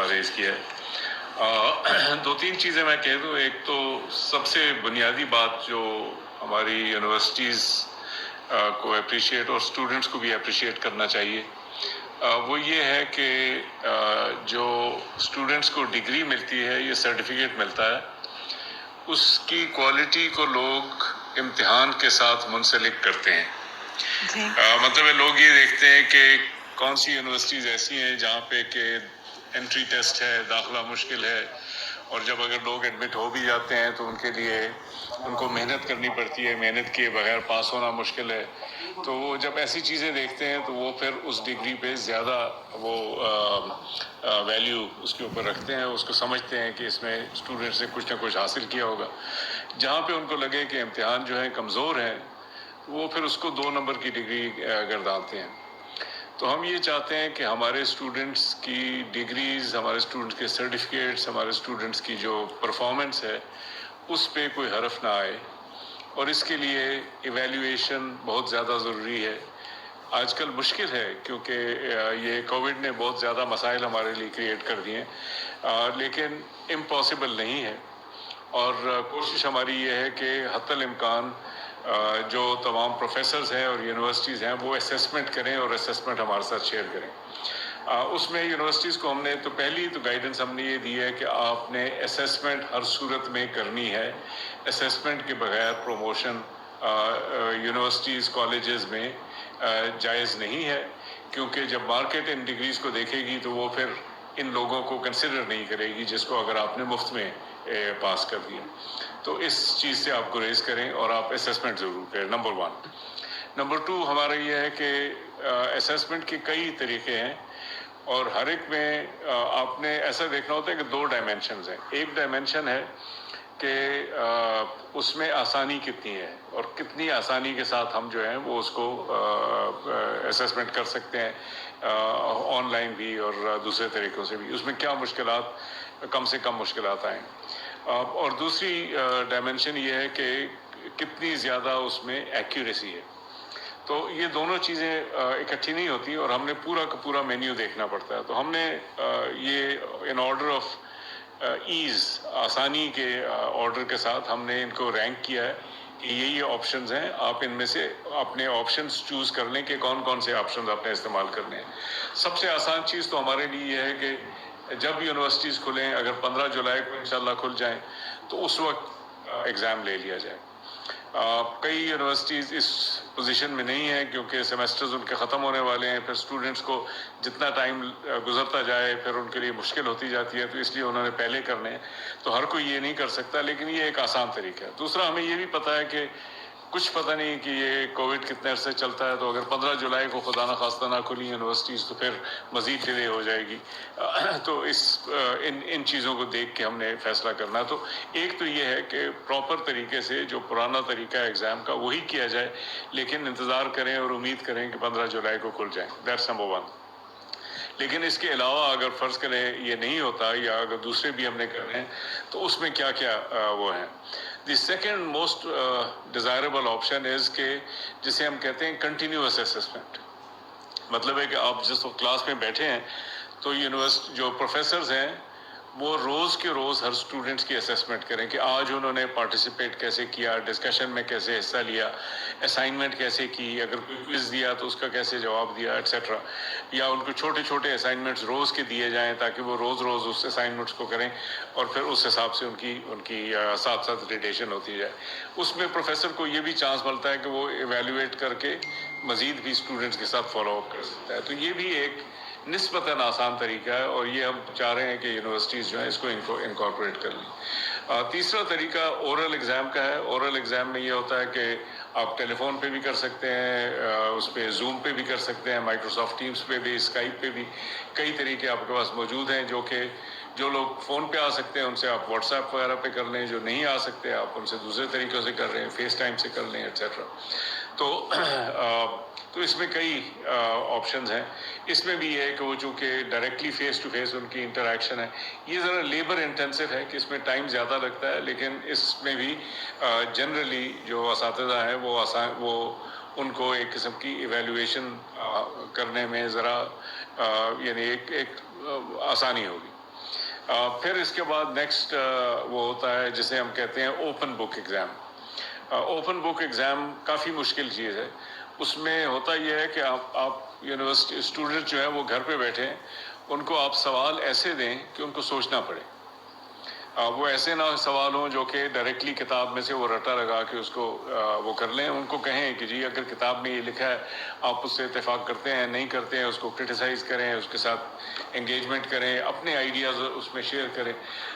Raise کیا ہے. دو تین چیزیں میں کہہ دوں. ایک تو سب سے بنیادی بات جو ہماری یونیورسٹیز کو اپریشیٹ اور اسٹوڈنٹس کو بھی اپریشیٹ کرنا چاہیے وہ یہ ہے کہ جو اسٹوڈنٹس کو ڈگری ملتی ہے، یہ سرٹیفکیٹ ملتا ہے، اس کی کوالٹی کو لوگ امتحان کے ساتھ منسلک کرتے ہیں. مطلب ہے لوگ یہ دیکھتے ہیں کہ کون سی یونیورسٹیز ایسی ہیں جہاں پہ کہ انٹری ٹیسٹ ہے، داخلہ مشکل ہے، اور جب اگر لوگ ایڈمٹ ہو بھی جاتے ہیں تو ان کے لیے ان کو محنت کرنی پڑتی ہے، محنت کیے بغیر پاس ہونا مشکل ہے. تو وہ جب ایسی چیزیں دیکھتے ہیں تو وہ پھر اس ڈگری پہ زیادہ وہ ویلیو اس کے اوپر رکھتے ہیں، اس کو سمجھتے ہیں کہ اس میں اسٹوڈنٹس نے کچھ نہ کچھ حاصل کیا ہوگا. جہاں پہ ان کو لگے کہ امتحان جو ہے کمزور ہے، وہ پھر اس کو 2 نمبر کی ڈگری گردانتے ہیں. تو ہم یہ چاہتے ہیں کہ ہمارے اسٹوڈنٹس کی ڈگریز، ہمارے اسٹوڈنٹس کے سرٹیفکیٹس، ہمارے اسٹوڈنٹس کی جو پرفارمنس ہے اس پہ کوئی حرف نہ آئے، اور اس کے لیے ایویلیویشن بہت زیادہ ضروری ہے. آج کل مشکل ہے کیونکہ یہ کووڈ نے بہت زیادہ مسائل ہمارے لیے کریٹ کر دیے ہیں، لیکن امپاسبل نہیں ہے. اور کوشش ہماری یہ ہے کہ حتی الامکان جو تمام پروفیسرز ہیں اور یونیورسٹیز ہیں وہ اسیسمنٹ کریں اور اسیسمنٹ ہمارے ساتھ شیئر کریں. اس میں یونیورسٹیز کو ہم نے تو پہلی تو گائیڈنس ہم نے یہ دی ہے کہ آپ نے اسیسمنٹ ہر صورت میں کرنی ہے. اسیسمنٹ کے بغیر پروموشن یونیورسٹیز کالجز میں جائز نہیں ہے، کیونکہ جب مارکیٹ ان ڈگریز کو دیکھے گی تو وہ پھر ان لوگوں کو کنسیڈر نہیں کرے گی جس کو اگر آپ نے مفت میں پاس کر دیا. تو اس چیز سے آپ گریز کریں اور آپ اسیسمنٹ ضرور کریں، نمبر 1. نمبر 2 ہمارا یہ ہے کہ اسیسمنٹ کے کئی طریقے ہیں، اور ہر ایک میں آپ نے ایسا دیکھنا ہوتا ہے کہ 2 ڈائمینشنز ہیں. ایک ڈائمینشن ہے کہ اس میں آسانی کتنی ہے اور کتنی آسانی کے ساتھ ہم جو ہیں وہ اس کو اسیسمنٹ کر سکتے ہیں، آن لائن بھی اور دوسرے طریقوں سے بھی. اس میں کیا مشکلات، کم سے کم مشکلات آئیں. اور دوسری ڈائمینشن یہ ہے کہ کتنی زیادہ اس میں ایکیوریسی ہے. تو یہ دونوں چیزیں اکٹھی نہیں ہوتی، اور ہم نے پورا کا پورا مینیو دیکھنا پڑتا ہے. تو ہم نے یہ ان آرڈر آف ایز، آسانی کے آرڈر کے ساتھ ہم نے ان کو رینک کیا ہے کہ یہ آپشنز ہیں. آپ ان میں سے اپنے آپشنز چوز کر لیں کہ کون کون سے آپشنز آپ نے استعمال کرنے ہیں. سب سے آسان چیز تو ہمارے لیے یہ ہے کہ جب یونیورسٹیز کھلیں، اگر 15 جولائی کو انشاءاللہ کھل جائیں تو اس وقت ایگزام لے لیا جائے. کئی یونیورسٹیز اس پوزیشن میں نہیں ہیں کیونکہ سیمسٹرز ان کے ختم ہونے والے ہیں. پھر اسٹوڈنٹس کو جتنا ٹائم گزرتا جائے پھر ان کے لیے مشکل ہوتی جاتی ہے، تو اس لیے انہوں نے پہلے کرنے ہیں. تو ہر کوئی یہ نہیں کر سکتا، لیکن یہ ایک آسان طریقہ ہے. دوسرا، ہمیں یہ بھی پتہ ہے کہ کچھ پتہ نہیں کہ یہ کووڈ کتنے عرصے چلتا ہے. تو اگر 15 جولائی کو خدا نہ خواستہ نہ کھلی یونیورسٹیز تو پھر مزید ڈیلے ہو جائے گی. تو ان چیزوں کو دیکھ کے ہم نے فیصلہ کرنا ہے. تو ایک تو یہ ہے کہ پراپر طریقے سے جو پرانا طریقہ ہے ایگزام کا وہی کیا جائے، لیکن انتظار کریں اور امید کریں کہ 15 جولائی کو کھل جائیں. That's number 1. لیکن اس کے علاوہ اگر فرض کریں یہ نہیں ہوتا یا اگر دوسرے بھی ہم نے کرنے ہیں تو اس میں کیا کیا وہ ہیں. The second most desirable option is کہ جسے ہم کہتے ہیں کنٹینیوس اسسمنٹ. مطلب ہے کہ آپ جس وقت کلاس میں بیٹھے ہیں تو یونیورسٹی جو پروفیسرز ہیں وہ روز کے روز ہر اسٹوڈنٹس کی اسیسمنٹ کریں کہ آج انہوں نے پارٹیسپیٹ کیسے کیا، ڈسکشن میں کیسے حصہ لیا، اسائنمنٹ کیسے کی، اگر کوئی کوئز دیا تو اس کا کیسے جواب دیا، ایٹسیٹرا. یا ان کو چھوٹے چھوٹے اسائنمنٹس روز کے دیے جائیں تاکہ وہ روز روز اس اسائنمنٹس کو کریں، اور پھر اس حساب سے ان کی ساتھ ساتھ ریٹیشن ہوتی جائے. اس میں پروفیسر کو یہ بھی چانس ملتا ہے کہ وہ ایویلیویٹ کر کے مزید بھی اسٹوڈنٹس کے ساتھ فالو اپ کر سکتا ہے. تو یہ بھی ایک نسبتاً آسان طریقہ ہے، اور یہ ہم چاہ رہے ہیں کہ یونیورسٹیز جو ہیں اس کو انکارپوریٹ کر لیں. تیسرا طریقہ اورل ایگزام کا ہے. اورل ایگزام میں یہ ہوتا ہے کہ آپ ٹیلی فون پہ بھی کر سکتے ہیں، اس پہ زوم پہ بھی کر سکتے ہیں، مائکروسافٹ ٹیمز پہ بھی، اسکائپ پہ بھی. کئی طریقے آپ کے پاس موجود ہیں جو لوگ فون پہ آ سکتے ہیں ان سے آپ واٹس ایپ وغیرہ پہ کر لیں، جو نہیں آ سکتے آپ ان سے دوسرے طریقوں سے کر رہے ہیں، فیس ٹائم سے کر لیں، ایٹسیٹرا. تو اس میں کئی آپشنز ہیں. اس میں بھی یہ ہے کہ وہ چونکہ directly face to face in کی انٹریکشن ہے، یہ ذرا لیبر انٹینسو ہے کہ اس میں ٹائم زیادہ لگتا ہے، لیکن اس میں بھی جنرلی جو اساتذہ ہیں وہ ان کو ایک قسم کی ایویلویشن کرنے میں ذرا یعنی ایک آسانی ہوگی. پھر اس کے بعد نیکسٹ وہ ہوتا ہے جسے ہم کہتے ہیں open book exam. Open book exam کافی مشکل چیز ہے. اس میں ہوتا یہ ہے کہ آپ یونیورسٹی اسٹوڈنٹ جو ہے وہ گھر پہ بیٹھے ہیں, ان کو آپ سوال ایسے دیں کہ ان کو سوچنا پڑے. وہ ایسے نہ سوال ہوں جو کہ ڈائریکٹلی کتاب میں سے وہ رٹا لگا کے اس کو وہ کر لیں. ان کو کہیں کہ جی اگر کتاب میں یہ لکھا ہے آپ اس سے اتفاق کرتے ہیں نہیں کرتے ہیں, اس کو کرٹیسائز کریں, اس کے ساتھ انگیجمنٹ کریں, اپنے آئیڈیاز اس میں شیئر کریں.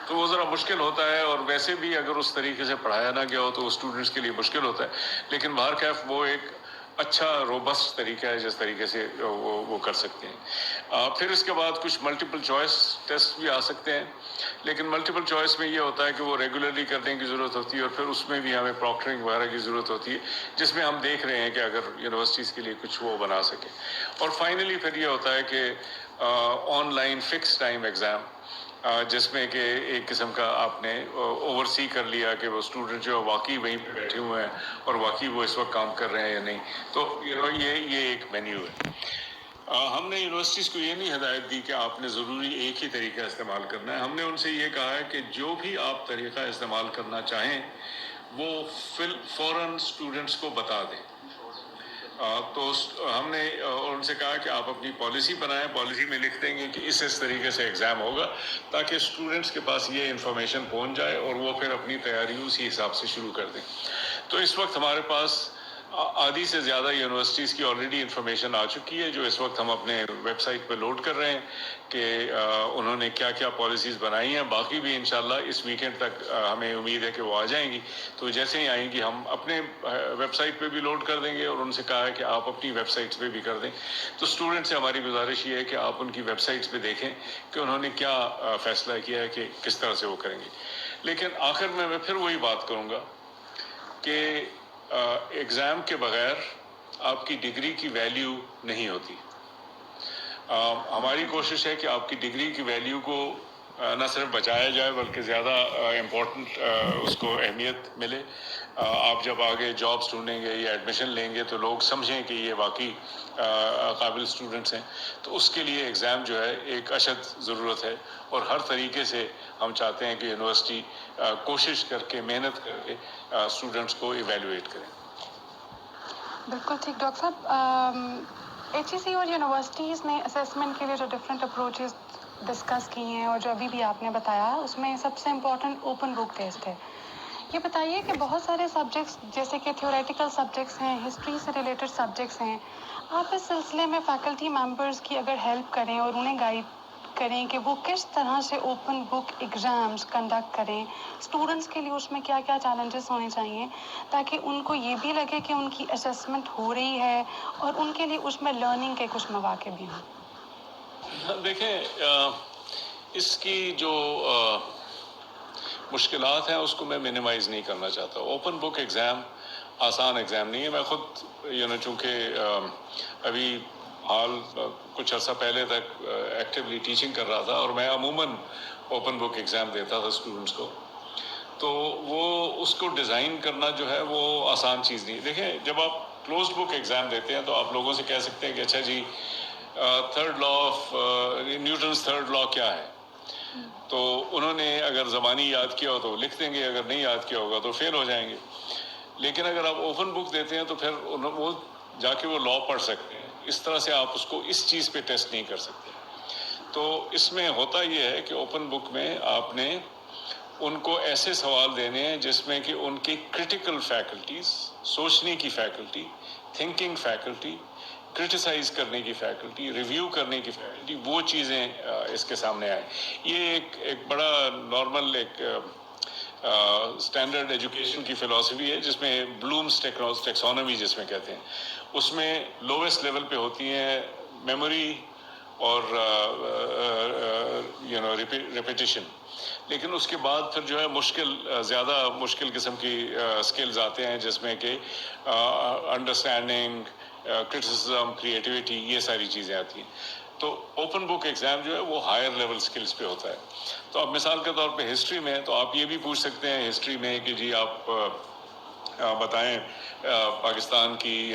تو وہ ذرا مشکل ہوتا ہے, اور ویسے بھی اگر اس طریقے سے پڑھایا نہ گیا ہو تو اسٹوڈنٹس کے لیے مشکل ہوتا ہے. لیکن بہرکیف وہ ایک اچھا روبسٹ طریقہ ہے جس طریقے سے وہ کر سکتے ہیں. پھر اس کے بعد کچھ ملٹیپل چوائس ٹیسٹ بھی آ سکتے ہیں, لیکن ملٹیپل چوائس میں یہ ہوتا ہے کہ وہ ریگولرلی کرنے کی ضرورت ہوتی ہے, اور پھر اس میں بھی ہمیں پراکٹرنگ وغیرہ کی ضرورت ہوتی ہے, جس میں ہم دیکھ رہے ہیں کہ اگر یونیورسٹیز کے لیے کچھ وہ بنا سکیں. اور فائنلی پھر یہ ہوتا ہے کہ on line fix time exam, جس میں کہ ایک قسم کا آپ نے اوور سی کر لیا کہ وہ اسٹوڈنٹ جو واقعی وہیں پہ بیٹھے ہوئے ہیں اور واقعی وہ اس وقت کام کر رہے ہیں یا نہیں. تو یہ ایک مینیو ہے. ہم نے یونیورسٹیز کو یہ نہیں ہدایت دی کہ آپ نے ضروری ایک ہی طریقہ استعمال کرنا ہے. ہم نے ان سے یہ کہا ہے کہ جو بھی آپ طریقہ استعمال کرنا چاہیں وہ فوراً اسٹوڈنٹس کو بتا دیں. تو ہم نے ان سے کہا کہ آپ اپنی پالیسی بنائیں, پالیسی میں لکھ دیں گے کہ اس طریقے سے ایگزام ہوگا, تاکہ اسٹوڈنٹس کے پاس یہ انفارمیشن پہنچ جائے اور وہ پھر اپنی تیاری اسی حساب سے شروع کر دیں. تو اس وقت ہمارے پاس آدھی سے زیادہ یونیورسٹیز کی آلریڈی انفارمیشن آ چکی ہے, جو اس وقت ہم اپنے ویب سائٹ پہ لوڈ کر رہے ہیں کہ انہوں نے کیا کیا پالیسیز بنائی ہیں. باقی بھی انشاءاللہ اس ویکینڈ تک ہمیں امید ہے کہ وہ آ جائیں گی. تو جیسے ہی آئیں گی ہم اپنے ویب سائٹ پہ بھی لوڈ کر دیں گے, اور ان سے کہا ہے کہ آپ اپنی ویب سائٹس پہ بھی کر دیں. تو اسٹوڈنٹ سے ہماری گزارش یہ ہے کہ آپ ان کی ویب سائٹس پہ دیکھیں کہ انہوں نے کیا فیصلہ کیا ہے کہ کس طرح سے وہ کریں گے. لیکن آخر میں پھر وہی بات کروں گا کہ ایگزام کے بغیر آپ کی ڈگری کی ویلیو نہیں ہوتی. ہماری کوشش ہے کہ آپ کی ڈگری کی ویلیو کو نہ صرف بچایا جائے بلکہ زیادہ امپورٹنٹ اس کو اہمیت ملے. آپ جب آگے جابس ڈھونڈیں گے یا ایڈمیشن لیں گے تو لوگ سمجھیں کہ یہ واقعی قابل اسٹوڈنٹس ہیں. تو اس کے لیے ایگزام جو ہے ایک اشد ضرورت ہے, اور ہر طریقے سے ہم چاہتے ہیں کہ یونیورسٹی کوشش کر کے محنت کر کے اسٹوڈنٹس کو ایویلویٹ کریں. بالکل ٹھیک ڈاکٹر صاحب. ایچ ای سی اور یونیورسٹیز نے اسیسمنٹ کے لیے جو ڈفرینٹ اپروچز ڈسکس کی ہیں اور جو ابھی آپ نے بتایا, اس میں سب سے امپورٹنٹ اوپن بک ٹیسٹ ہے. یہ بتائیے کہ بہت سارے سبجیکٹس جیسے کہ تھیوریٹیکل سبجیکٹس ہیں, ہسٹری سے ریلیٹڈ سبجیکٹس ہیں, آپ اس سلسلے میں فیکلٹی ممبرس کی اگر ہیلپ کریں اور انہیں گائیڈ کریں کہ وہ کس طرح سے اوپن بک ایگزامس کنڈکٹ کریں, اسٹوڈنٹس کے لیے اس میں کیا کیا چیلنجز ہونے چاہیے تاکہ ان کو یہ بھی لگے کہ ان کی اسیسمنٹ ہو رہی ہے اور ان کے لیے اس میں لرننگ کے کچھ مواقع بھی ہوں. دیکھیں, اس کی جو مشکلات ہیں اس کو میں منیمائز نہیں کرنا چاہتا. اوپن بک ایگزام آسان ایگزام نہیں ہے. میں خود چونکہ ابھی حال کچھ عرصہ پہلے تک ایکٹیولی ٹیچنگ کر رہا تھا, اور میں عموماً اوپن بک ایگزام دیتا تھا اسٹوڈنٹس کو, تو وہ اس کو ڈیزائن کرنا جو ہے وہ آسان چیز نہیں. دیکھیں, جب آپ کلوزڈ بک ایگزام دیتے ہیں تو آپ لوگوں سے کہہ سکتے ہیں کہ اچھا جی third law of Newton's third law کیا ہے, تو انہوں نے اگر زبانی یاد کیا ہو تو لکھ دیں گے, اگر نہیں یاد کیا ہوگا تو فیل ہو جائیں گے. لیکن اگر آپ اوپن بک دیتے ہیں تو پھر وہ جا کے وہ لا پڑھ سکتے ہیں. اس طرح سے آپ اس کو اس چیز پہ ٹیسٹ نہیں کر سکتے. تو اس میں ہوتا یہ ہے کہ اوپن بک میں آپ نے ان کو ایسے سوال دینے ہیں جس میں کہ ان کی کرٹیکل فیکلٹیز, سوچنے کی فیکلٹی, تھنکنگ فیکلٹی, کرٹیسائز کرنے کی فیکلٹی, ریویو کرنے کی فیکلٹی, وہ چیزیں اس کے سامنے آئیں. یہ ایک بڑا نارمل ایک اسٹینڈرڈ ایجوکیشن کی فلاسفی ہے جس میں بلومس ٹیکسانومی جس میں کہتے ہیں, اس میں لویسٹ لیول پہ ہوتی ہیں میموری اور ریپیٹیشن, لیکن اس کے بعد پھر جو ہے زیادہ مشکل قسم کی اسکلز آتے ہیں جس میں کہ انڈرسٹینڈنگ, کرٹیسزم, کریٹیوٹی, یہ ساری چیزیں آتی ہیں. تو اوپن بک ایگزام جو ہے وہ ہائر لیول سکلز پہ ہوتا ہے. تو اب مثال کے طور پہ ہسٹری میں تو آپ یہ بھی پوچھ سکتے ہیں ہسٹری میں کہ جی آپ بتائیں پاکستان کی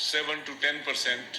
7 to 10%,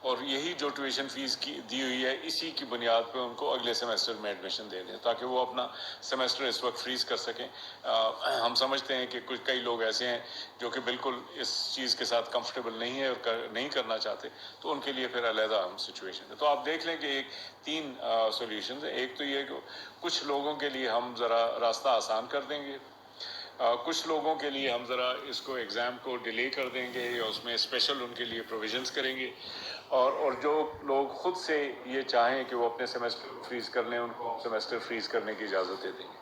اور یہی جو ٹیوشن فیس کی دی ہوئی ہے اسی کی بنیاد پہ ان کو اگلے سیمسٹر میں ایڈمیشن دے دیں تاکہ وہ اپنا سیمسٹر اس وقت فریز کر سکیں. ہم سمجھتے ہیں کہ کئی لوگ ایسے ہیں جو کہ بالکل اس چیز کے ساتھ کمفرٹیبل نہیں ہے اور نہیں کرنا چاہتے, تو ان کے لیے پھر علیحدہ ہم سچویشن ہے. تو آپ دیکھ لیں کہ تین سولوشنز ہیں. ایک تو یہ کہ کچھ لوگوں کے لیے ہم ذرا راستہ آسان کر دیں گے, کچھ لوگوں کے لیے ہم ذرا اس کو ایگزام کو ڈیلے کر دیں گے یا اس میں اسپیشل ان کے لیے پروویژنس کریں گے, اور جو لوگ خود سے یہ چاہیں کہ وہ اپنے سیمسٹر فریز کر لیں ان کو سیمسٹر فریز کرنے کی اجازت دے دیں گے.